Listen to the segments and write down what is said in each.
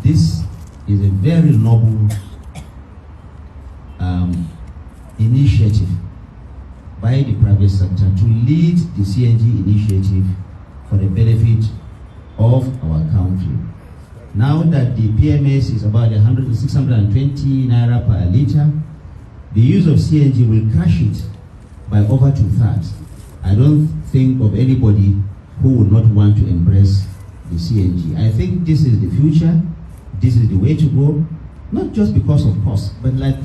this is a very noble initiative by the private sector to lead the CNG initiative for the benefit of our country. Now that the PMS is about 620 naira per litre, the use of CNG will crash it by over 2/3. I don't think of anybody who would not want to embrace the CNG. I think this is the future, this is the way to go, not just because of cost, but like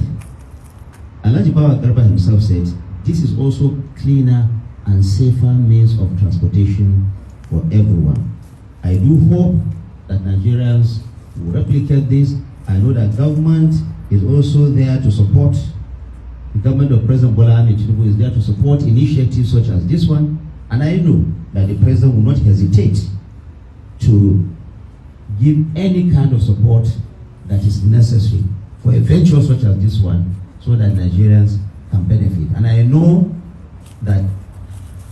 Bawa Garba himself said, this is also cleaner and safer means of transportation for everyone. I do hope that Nigerians will replicate this. I know that government is also there to support. The government of President Bola Ahmed Tinubu is there to support initiatives such as this one, and I know that the president will not hesitate to give any kind of support that is necessary for a venture such as this one, so that Nigerians can benefit. And I know that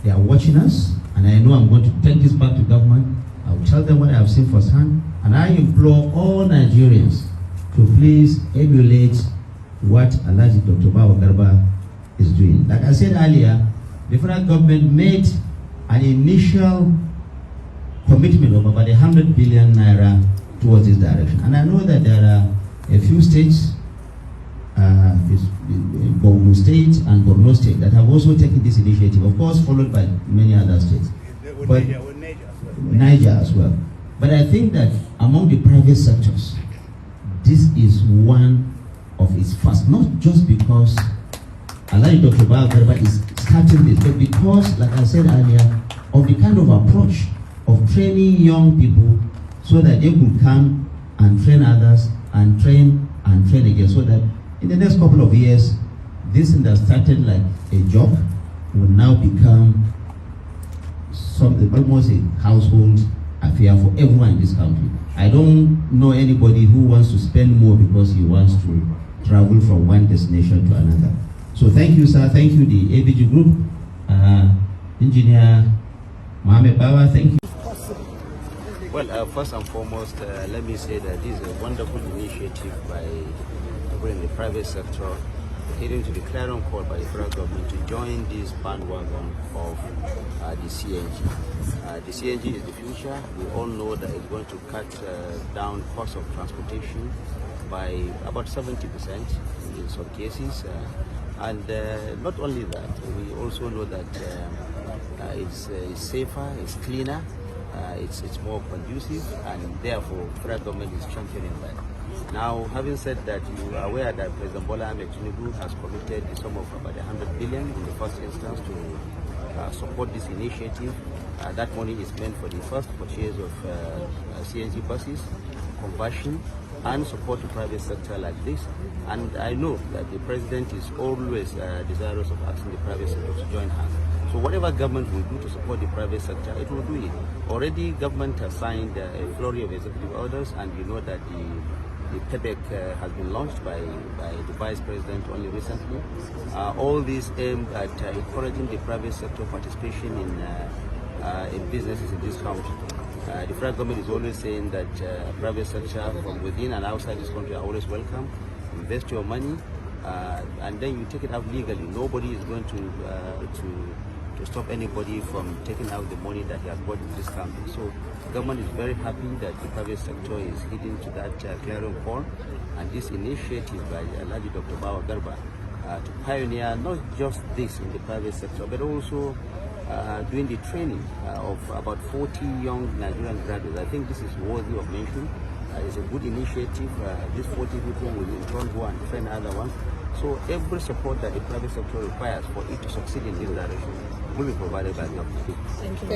they are watching us, and I know I'm going to take this back to government. I will tell them what I have seen firsthand, and I implore all Nigerians to please emulate what Alhaji Dr. Bawa Garba is doing. Like I said earlier, the federal government made an initial commitment of about 100 billion naira towards this direction. And I know that there are a few states, Bawa State and Borno State, that have also taken this initiative, of course followed by many other states. But Niger as well. But I think that among the private sectors, this is one of its first, not just because Alhaji Dr. Bawa Garba is starting this, but because, like I said earlier, of the kind of approach of training young people so that they could come and train others and train again, so that in the next couple of years, this thing that started like a job will now become something, almost a household affair for everyone in this country. I don't know anybody who wants to spend more because he wants to travel from one destination to another. So thank you, sir. Thank you, the ABG Group. Engineer Mohammed, Bawa, thank you. Well, first and foremost, let me say that this is a wonderful initiative by the private sector, heading to the clarion call by the federal government to join this bandwagon of the CNG. The CNG is the future. We all know that it's going to cut down cost of transportation by about 70% in some cases. And not only that, we also know that it's safer, it's cleaner, it's more conducive, and therefore federal government is championing that. Now, having said that, you are aware that President Bola Ahmed Tinubu has committed the sum of about 100 billion in the first instance to support this initiative. That money is meant for the first purchase of CNG buses, conversion, and support the private sector like this. And I know that the president is always desirous of asking the private sector to join hands. So whatever government will do to support the private sector, it will do it. Already government has signed a flurry of executive orders, and you know that the payback has been launched by the vice president only recently. All these aimed at encouraging the private sector participation in businesses in this country. The federal government is always saying that private sector from within and outside this country are always welcome. Invest your money, and then you take it out legally. Nobody is going to stop anybody from taking out the money that he has bought in this country. So the government is very happy that the private sector is heading to that clarion call, and this initiative by Alhaji Dr. Bawa Garba to pioneer not just this in the private sector, but also doing the training of about 40 young Nigerian graduates. I think this is worthy of mention. It's a good initiative. These 40 people will in turn go and train other ones. So every support that the private sector requires for it to succeed in this direction will be provided by the government. Thank you.